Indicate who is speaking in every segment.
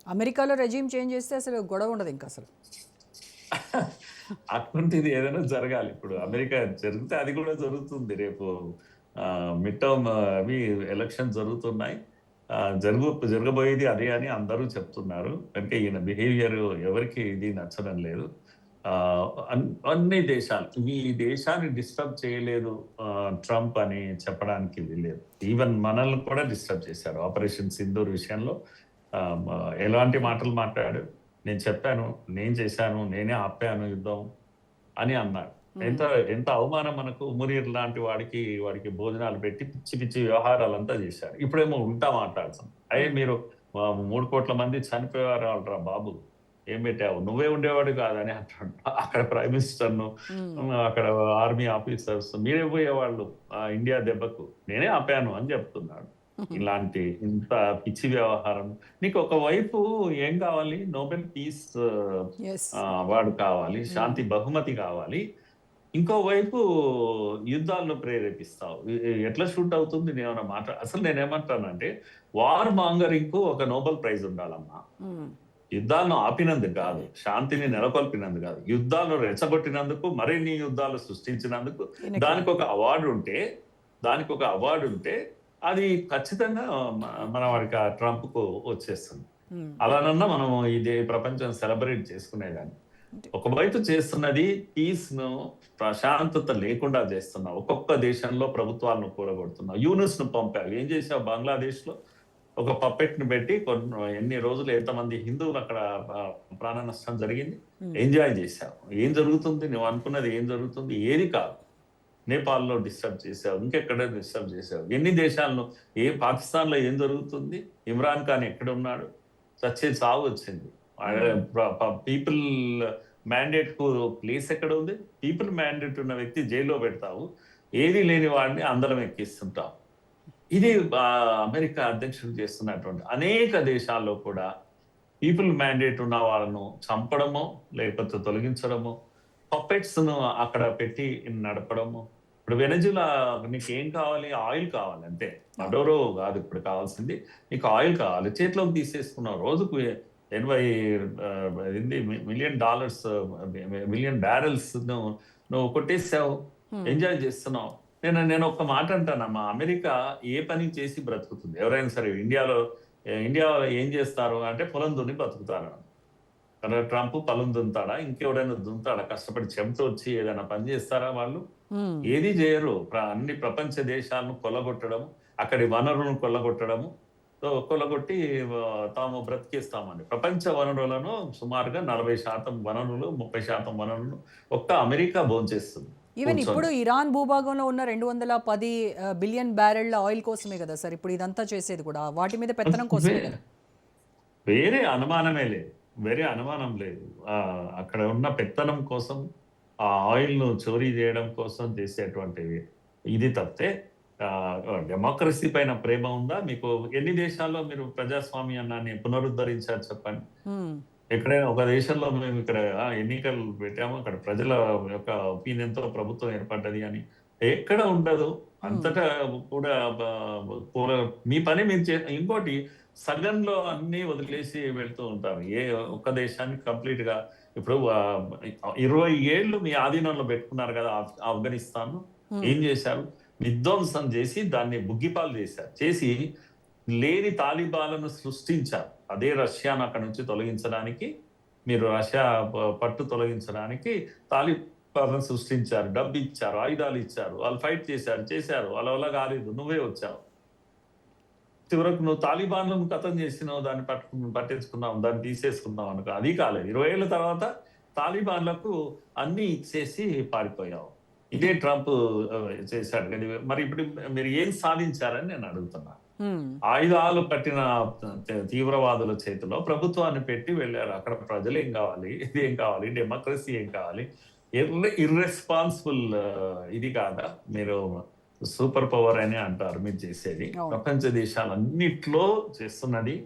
Speaker 1: అమెరికాలో resume change చేస్తే అసలు గొడవ ఉండదు ఇంకా అసలు.
Speaker 2: అటువంటిది ఏదైనా జరగాలి. ఇప్పుడు అమెరికా జరిగితే అది కూడా జరుగుతుంది. రేపు మిడ్ టర్మ్ అవి ఎలక్షన్ జరుగుతున్నాయి. జరగబోయేది అదే అని అందరూ చెప్తున్నారు. అంటే ఈయన బిహేవియర్ ఎవరికి ఇది నచ్చడం లేదు. అన్ని దేశాలు ఈ దేశాన్ని డిస్టర్బ్ చేయలేదు ట్రంప్ అని చెప్పడానికి వీల్లేదు. ఈవెన్ మనల్ని కూడా డిస్టర్బ్ చేశారు. ఆపరేషన్ సింధూర్ విషయంలో ఎలాంటి మాటలు మాట్లాడాడు. నేను చెప్పాను, నేను చేశాను, నేనే ఆపాను యుద్ధం అని అన్నాడు. ఎంత ఎంత అవమానం మనకు. మునీర్ లాంటి వాడికి భోజనాలు పెట్టి పిచ్చి పిచ్చి వ్యవహారాలంతా చేశారు. ఇప్పుడేమో ఉల్టా మాట్లాడుతాం. అయ్యే మీరు 3 కోట్ల మంది చనిపోయేవారు వాళ్ళరా బాబు, ఏం పెట్టావు, నువ్వే ఉండేవాడు కాదని అంటాడు. అక్కడ ప్రైమ్ మినిస్టర్ను, అక్కడ ఆర్మీ ఆఫీసర్స్ మీరే పోయేవాళ్ళు ఇండియా దెబ్బకు, నేనే ఆపాను అని చెప్తున్నాడు. ఇలాంటి ఇంత పిచ్చి వ్యవహారం. నీకు ఒకవైపు ఏం కావాలి, నోబెల్ పీస్ అవార్డు కావాలి, శాంతి బహుమతి కావాలి. ఇంకోవైపు యుద్ధాలను ప్రేరేపిస్తావు. ఎట్లా షూట్ అవుతుంది? నేనేమన్నా అసలు నేనేమంటానంటే వార్ మాంగరింగ్ కు ఒక నోబెల్ ప్రైజ్ ఉండాలమ్మా. యుద్ధాలను ఆపినందుకు కాదు, శాంతిని నెలకొల్పినందుకు కాదు, యుద్ధాలను రెచ్చగొట్టినందుకు, మరిన్ని యుద్ధాలు సృష్టించినందుకు దానికి ఒక అవార్డు ఉంటే అది ఖచ్చితంగా మన వాడికి ట్రంప్ కు వచ్చేస్తుంది. అలానన్నా మనం ఇది ప్రపంచం సెలబ్రేట్ చేసుకునేదాన్ని. ఒకవైపు చేస్తున్నది పీస్ ను, ప్రశాంతత లేకుండా చేస్తున్నావు. ఒక్కొక్క దేశంలో ప్రభుత్వాలను కూడగొడుతున్నావు. యూనిస్ ను పంపావు. ఏం చేసావు? బంగ్లాదేశ్ లో ఒక పప్పెట్ ను పెట్టి ఎన్ని రోజులు ఎంతమంది హిందువులు అక్కడ ప్రాణ నష్టం జరిగింది. ఎంజాయ్ చేశావు. ఏం జరుగుతుంది? నువ్వు అనుకున్నది ఏం జరుగుతుంది? ఏది కాదు. నేపాల్లో డిస్టర్బ్ చేశావు, ఇంకెక్కడ డిస్టర్బ్ చేశావు. ఎన్ని దేశాలను, పాకిస్తాన్ లో ఏం జరుగుతుంది? ఇమ్రాన్ ఖాన్ ఎక్కడ ఉన్నాడు? చచ్చే చావు వచ్చింది. పీపుల్ మ్యాండేట్ కు ప్లేస్ ఎక్కడ ఉంది? పీపుల్ మ్యాండేట్ ఉన్న వ్యక్తి జైల్లో పెడతావు, ఏది లేని వాడిని అందరం ఎక్కిస్తుంటావు. ఇది అమెరికా అధ్యక్షుడు చేస్తున్నటువంటి అనేక దేశాల్లో కూడా పీపుల్ మ్యాండేట్ ఉన్న వాళ్ళను చంపడమో లేకపోతే తొలగించడమో, పప్పెట్స్ ను అక్కడ పెట్టి నడపడము. ఇప్పుడు వెనజులా నీకు ఏం కావాలి? ఆయిల్ కావాలి అంతే. మడోరో కాదు ఇప్పుడు కావాల్సింది, నీకు ఆయిల్ కావాలి. చేతిలోకి తీసేసుకున్నావు. రోజుకు 80 మిలియన్ బ్యారెల్స్ నువ్వు కొట్టేసావు. ఎంజాయ్ చేస్తున్నావు. నేను ఒక మాట అంటానమ్మా, అమెరికా ఏ పని చేసి బ్రతుకుతుంది? ఎవరైనా సరే ఇండియాలో ఏం చేస్తారు అంటే పొలం దున్ని బ్రతుకుతారు. ట్రంప్ పొలం దున్నుతాడా? ఇంకెవడైనా దున్నుతాడా? కష్టపడి చెమతో వచ్చి ఏదైనా పని చేస్తారా వాళ్ళు? ఏది చేయరు. అన్ని ప్రపంచ దేశాలను కొల్లగొట్టడం, అక్కడి వనరులను కొల్లగొట్టడము, కొల్లగొట్టి తాము బ్రతికేస్తామని. ప్రపంచ వనరులను సుమారుగా 40% వనరులు, 30% వనరులు ఒక్క అమెరికా భోంచేస్తుంది.
Speaker 1: ఈవెన్ ఇప్పుడు ఇరాన్ భూభాగంలో ఉన్న 210 బిలియన్ బ్యారెళ్ల ఆయిల్ కోసమే కదా సార్ ఇప్పుడు ఇదంతా చేసేది కూడా. వాటి మీద పెత్తనం కోసమే కదా.
Speaker 2: వేరే అనుమానమే లేదు, వేరే అనుమానం లేదు. అక్కడ ఉన్న పెత్తనం కోసం, ఆ ఆయిల్ ను చోరీ చేయడం కోసం చేసేటువంటివి ఇది తప్పితే డెమోక్రసీ పైన ప్రేమ ఉందా మీకు? ఎన్ని దేశాల్లో మీరు ప్రజాస్వామ్యాన్ని పునరుద్ధరించారు చెప్పండి? ఎక్కడైనా ఒక దేశంలో మేము ఇక్కడ ఎన్నికలు పెట్టాము, అక్కడ ప్రజల యొక్క ఒపీనియన్ తో ప్రభుత్వం ఏర్పడ్డది అని ఎక్కడ ఉండదు. అంతటా కూడా మీ పని మీరు ఇంకోటి సగంలో అన్ని వదిలేసి వెళ్తూ ఉంటారు. ఒక్క దేశాన్ని కంప్లీట్ గా. ఇప్పుడు 20 ఏళ్ళు మీ ఆధీనంలో పెట్టుకున్నారు కదా ఆఫ్ఘనిస్తాన్. ఏం చేశారు? విధ్వంసం చేసి దాన్ని బుగ్గిపాలు చేసి లేని తాలిబాన్లను సృష్టించారు. అదే రష్యాను అక్కడ నుంచి తొలగించడానికి, మీరు రష్యా పట్టు తొలగించడానికి తాలిబాన్లను సృష్టించారు. డబ్బు ఇచ్చారు, ఆయుధాలు ఇచ్చారు, వాళ్ళు ఫైట్ చేశారు. వాళ్ళ వల్ల కాలేదు, నువ్వే వచ్చావు. చివరకు నువ్వు తాలిబాన్లను కథం చేసినావు, దాన్ని పట్టించుకున్నావు, దాన్ని తీసేసుకున్నావు అనుకో. అది కాలేదు. 20 ఏళ్ళ తర్వాత తాలిబాన్లకు అన్ని ఇచ్చేసి పారిపోయావు. ఇదే ట్రంప్ చేశాడు. మరి ఇప్పుడు మీరు ఏం సాధించారని నేను అడుగుతున్నా. ఆయుధాలు పట్టిన తీవ్రవాదుల చేతిలో ప్రభుత్వాన్ని పెట్టి వెళ్ళారు. అక్కడ ప్రజలు ఏం కావాలి, ఇదేం కావాలి, డెమోక్రసీ ఏం కావాలి? ఇర్రెస్పాన్సిబుల్ ఇది కాదా? మీరు సూపర్ పవర్ అని అంటారు మీరు చేసేది. ప్రపంచ దేశాలన్నిట్లో చేస్తున్నది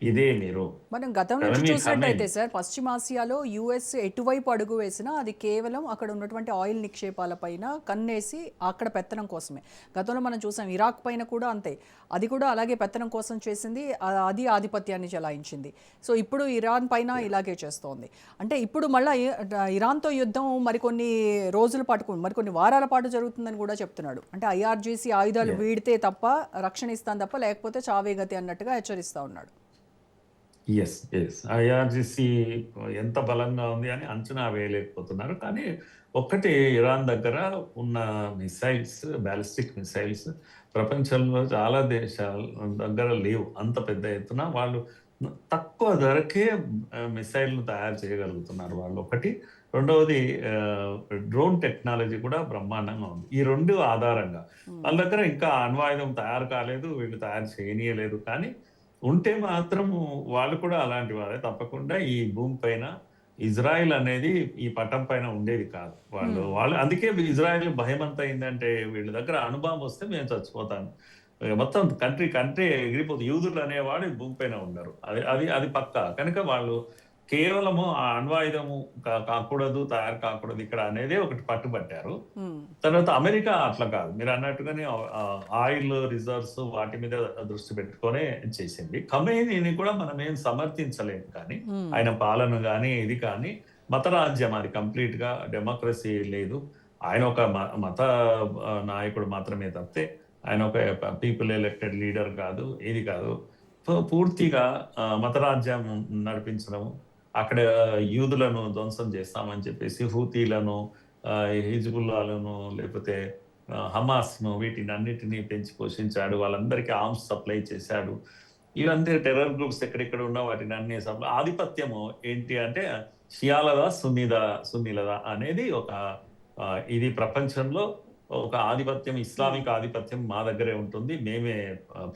Speaker 2: ఇదే మీరు
Speaker 1: మనం గతం నుంచి
Speaker 2: ఖమేని
Speaker 1: చూసినట్టయితే సార్ పశ్చిమాసియాలో యుఎస్ ఎటువైపు అడుగు వేసినా అది కేవలం అక్కడ ఉన్నటువంటి ఆయిల్ నిక్షేపాల పైన కన్నేసి అక్కడ పెత్తనం కోసమే. గతంలో మనం చూసాం ఇరాక్ పైన కూడా అంతే, అది కూడా అలాగే పెత్తనం కోసం చేసింది, అది ఆధిపత్యాన్ని చెలాయించింది. సో ఇప్పుడు ఇరాన్ పైన ఇలాగే చేస్తోంది. అంటే ఇప్పుడు మళ్ళీ ఇరాన్తో యుద్ధం మరికొన్ని రోజుల పాటు మరికొన్ని వారాల పాటు జరుగుతుందని కూడా చెప్తున్నాడు. అంటే ఐఆర్జీసీ ఆయుధాలు వీడితే తప్ప రక్షణ ఇస్తాను తప్ప లేకపోతే చావేగతి అన్నట్టుగా హెచ్చరిస్తూ ఉన్నాడు.
Speaker 2: ఐఆర్జిసి ఎంత బలంగా ఉంది అని అంచనా వేయలేకపోతున్నారు. కానీ ఒక్కటి, ఇరాన్ దగ్గర ఉన్న మిసైల్స్, బ్యాలిస్టిక్ మిసైల్స్ ప్రపంచంలో చాలా దేశాల దగ్గర లేవు అంత పెద్ద ఎత్తున. వాళ్ళు తక్కువ ధరకే మిసైల్ను తయారు చేయగలుగుతున్నారు వాళ్ళు, ఒకటి. రెండవది డ్రోన్ టెక్నాలజీ కూడా బ్రహ్మాండంగా ఉంది. ఈ రెండు ఆధారంగా వాళ్ళ దగ్గర ఇంకా అణ్వాయుధం తయారు కాలేదు, వీళ్ళు తయారు చేయనీయలేదు. కానీ ఉంటే మాత్రం వాళ్ళు కూడా అలాంటి వారే. తప్పకుండా ఈ భూమి పైన ఇజ్రాయిల్ అనేది ఈ పట్టం పైన ఉండేది కాదు. వాళ్ళు అందుకే ఇజ్రాయిల్ భయం అంతా అయిందంటే, వీళ్ళ దగ్గర అణుబాంబు వస్తే మేము చచ్చిపోతాను, మొత్తం కంట్రీ ఎగిరిపోతుంది, యూదులు అనేవాడు ఈ భూమి పైన ఉండరు. అది అది అది పక్కా. కనుక వాళ్ళు కేవలము ఆ అణ్వాయుధము కాకూడదు, తయారు కాకూడదు ఇక్కడ అనేదే ఒకటి పట్టుబట్టారు. తర్వాత అమెరికా అట్లా కాదు, మీరు అన్నట్టుగానే ఆయిల్ రిజర్వ్స్ వాటి మీద దృష్టి పెట్టుకునే చేసింది. ఖమేనీని కూడా మనం ఏం సమర్థించలేము, కానీ ఆయన పాలన కానీ ఇది కానీ మతరాజ్యం, అది కంప్లీట్ గా డెమోక్రసీ లేదు. ఆయన ఒక మత నాయకుడు మాత్రమే తప్పితే ఆయన ఒక పీపుల్ ఎలక్టెడ్ లీడర్ కాదు, ఇది కాదు. పూర్తిగా మతరాజ్యం నడిపించడం, అక్కడ యూదులను ధ్వంసం చేస్తామని చెప్పేసి హూతీలను, హిజ్బుల్లాలను, లేకపోతే హమాస్ను, వీటిని అన్నిటినీ పెంచి పోషించాడు. వాళ్ళందరికీ ఆర్మ్స్ సప్లై చేశాడు. ఇవన్నీ టెర్రర్ గ్రూప్స్ ఎక్కడెక్కడ ఉన్నా వాటిని అన్ని సప్లై. ఆధిపత్యము ఏంటి అంటే షియాలదా సున్నీలదా అనేది ఒక ఇది ప్రపంచంలో ఒక ఆధిపత్యం, ఇస్లామిక్ ఆధిపత్యం మా దగ్గరే ఉంటుంది, మేమే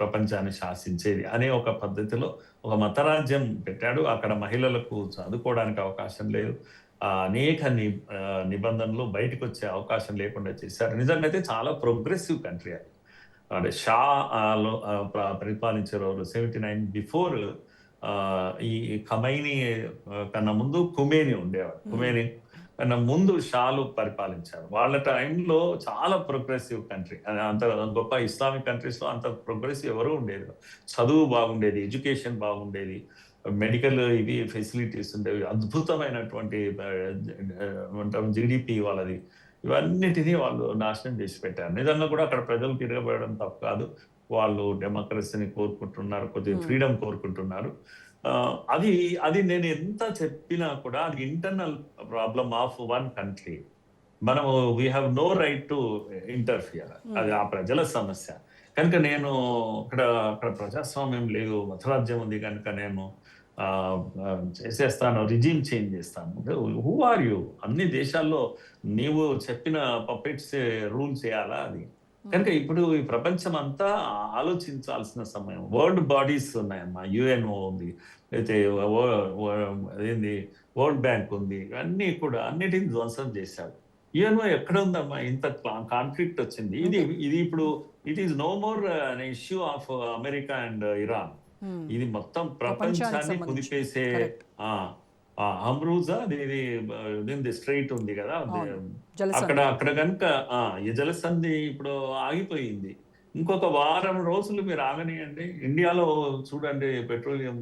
Speaker 2: ప్రపంచాన్ని శాసించేది అనే ఒక పద్ధతిలో ఒక మతరాజ్యం పెట్టాడు. అక్కడ మహిళలకు చదువుకోవడానికి అవకాశం లేదు, అనేక నిబంధనలు బయటకు వచ్చే అవకాశం లేకుండా చేశారు. నిజంగా అయితే చాలా ప్రోగ్రెసివ్ కంట్రీ అది. అంటే షా పరిపాలించే రోజు 79 బిఫోర్ ఈ ఖమైనీ కన్నా ముందు ఖుమేని ఉండేవాడు. ఖుమేని కన్నా ముందు షాలు పరిపాలించారు. వాళ్ళ టైంలో చాలా ప్రోగ్రెసివ్ కంట్రీ, అంత గొప్ప ఇస్లామిక్ కంట్రీస్ లో అంత ప్రోగ్రెసివ్ ఎవరు ఉండేది. చదువు బాగుండేది, ఎడ్యుకేషన్ బాగుండేది, మెడికల్ ఇవి ఫెసిలిటీస్ ఉండేవి, అద్భుతమైనటువంటి జీడిపి వాళ్ళది. ఇవన్నిటినీ వాళ్ళు నాశనం చేసి పెట్టారు. నిజంగా కూడా అక్కడ ప్రజలు తిరగబడడం తప్పు కాదు, వాళ్ళు డెమోక్రసీని కోరుకుంటున్నారు, కొద్దిగా ఫ్రీడమ్ కోరుకుంటున్నారు. అది అది నేను ఎంత చెప్పినా కూడా అది internal problem of one country. మనము we have no right to interfere, అది ఆ ప్రజల సమస్య. కనుక నేను అక్కడ ప్రజాస్వామ్యం లేదు, మతరాజ్యం ఉంది, కనుక నేను చేసేస్తాను, రిజిమ్ చేంజ్ చేస్తాను. Who are you? అన్ని దేశాల్లో నీవు చెప్పిన పప్పెట్స్ రూల్ చేయాలా? అది కనుక ఇప్పుడు ఈ ప్రపంచం అంతా ఆలోచించాల్సిన సమయం. వరల్డ్ బాడీస్ ఉన్నాయమ్మా, యుఎన్ఓ ఉంది, అయితే అదేంది వరల్డ్ బ్యాంక్ ఉంది, ఇవన్నీ కూడా అన్నిటిని ధ్వంసం చేశారు. యుఎన్ఓ ఎక్కడ ఉందమ్మా? ఇంత కాన్ఫ్లిక్ట్ వచ్చింది. ఇది ఇప్పుడు it is no more an issue of America and Iran. ఇది మొత్తం ప్రపంచాన్ని కుదిపేసే హమ్రూజా ఇది స్ట్రైట్ ఉంది కదా, అక్కడ కనుక ఈ జలసంధి ఇప్పుడు ఆగిపోయింది. ఇంకొక వారం రోజులు మీరు ఆగనియండి, ఇండియాలో చూడండి పెట్రోలియం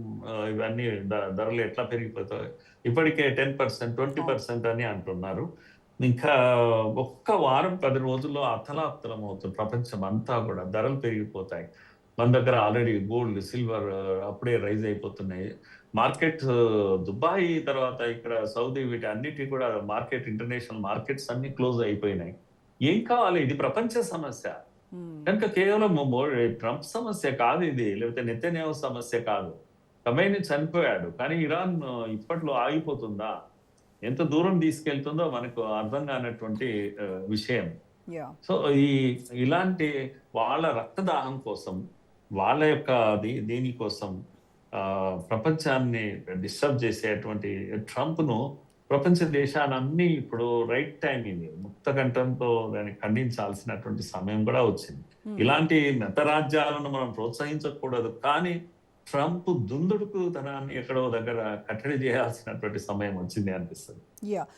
Speaker 2: ఇవన్నీ ధరలు ఎట్లా పెరిగిపోతాయి. ఇప్పటికే 10%, 20% అని అంటున్నారు. ఇంకా ఒక్క వారం 10 రోజుల్లో అతలాప్తలం అవుతుంది ప్రపంచం అంతా కూడా, ధరలు పెరిగిపోతాయి. మన దగ్గర ఆల్రెడీ గోల్డ్, సిల్వర్ అప్పుడే రైజ్ అయిపోతున్నాయి. మార్కెట్ దుబాయ్ తర్వాత ఇక్కడ సౌదీ, వీటి అన్నిటి కూడా మార్కెట్, ఇంటర్నేషనల్ మార్కెట్స్ అన్ని క్లోజ్ అయిపోయినాయి. ఏం కావాలి? ఇది ప్రపంచ సమస్య కనుక కేవలం ట్రంప్ సమస్య కాదు ఇది, లేకపోతే నెతన్యాహు సమస్య కాదు. ఖమేని చనిపోయాడు, కానీ ఇరాన్ ఇప్పట్లో ఆగిపోతుందా? ఎంత దూరం తీసుకెళ్తుందో మనకు అర్థం కానటువంటి విషయం. సో ఇలాంటి వాళ్ళ రక్తదాహం కోసం, వాళ్ళ యొక్క దీనికోసం ప్రపంచాన్ని డిస్టర్బ్ చేసేటువంటి ట్రంప్ను ప్రపంచ దేశాలన్నీ ఇప్పుడు రైట్ టైం, ఇది ముక్తకంఠంతో దాన్ని ఖండించాల్సినటువంటి సమయం కూడా వచ్చింది. ఇలాంటి మత రాజ్యాలను మనం ప్రోత్సహించకూడదు, కానీ ట్రంప్ దుందుడుకు తనాన్ని ఎక్కడో దగ్గర కట్టడి చేయాల్సినటువంటి సమయం వచ్చింది అనిపిస్తుంది.
Speaker 1: యాహ్!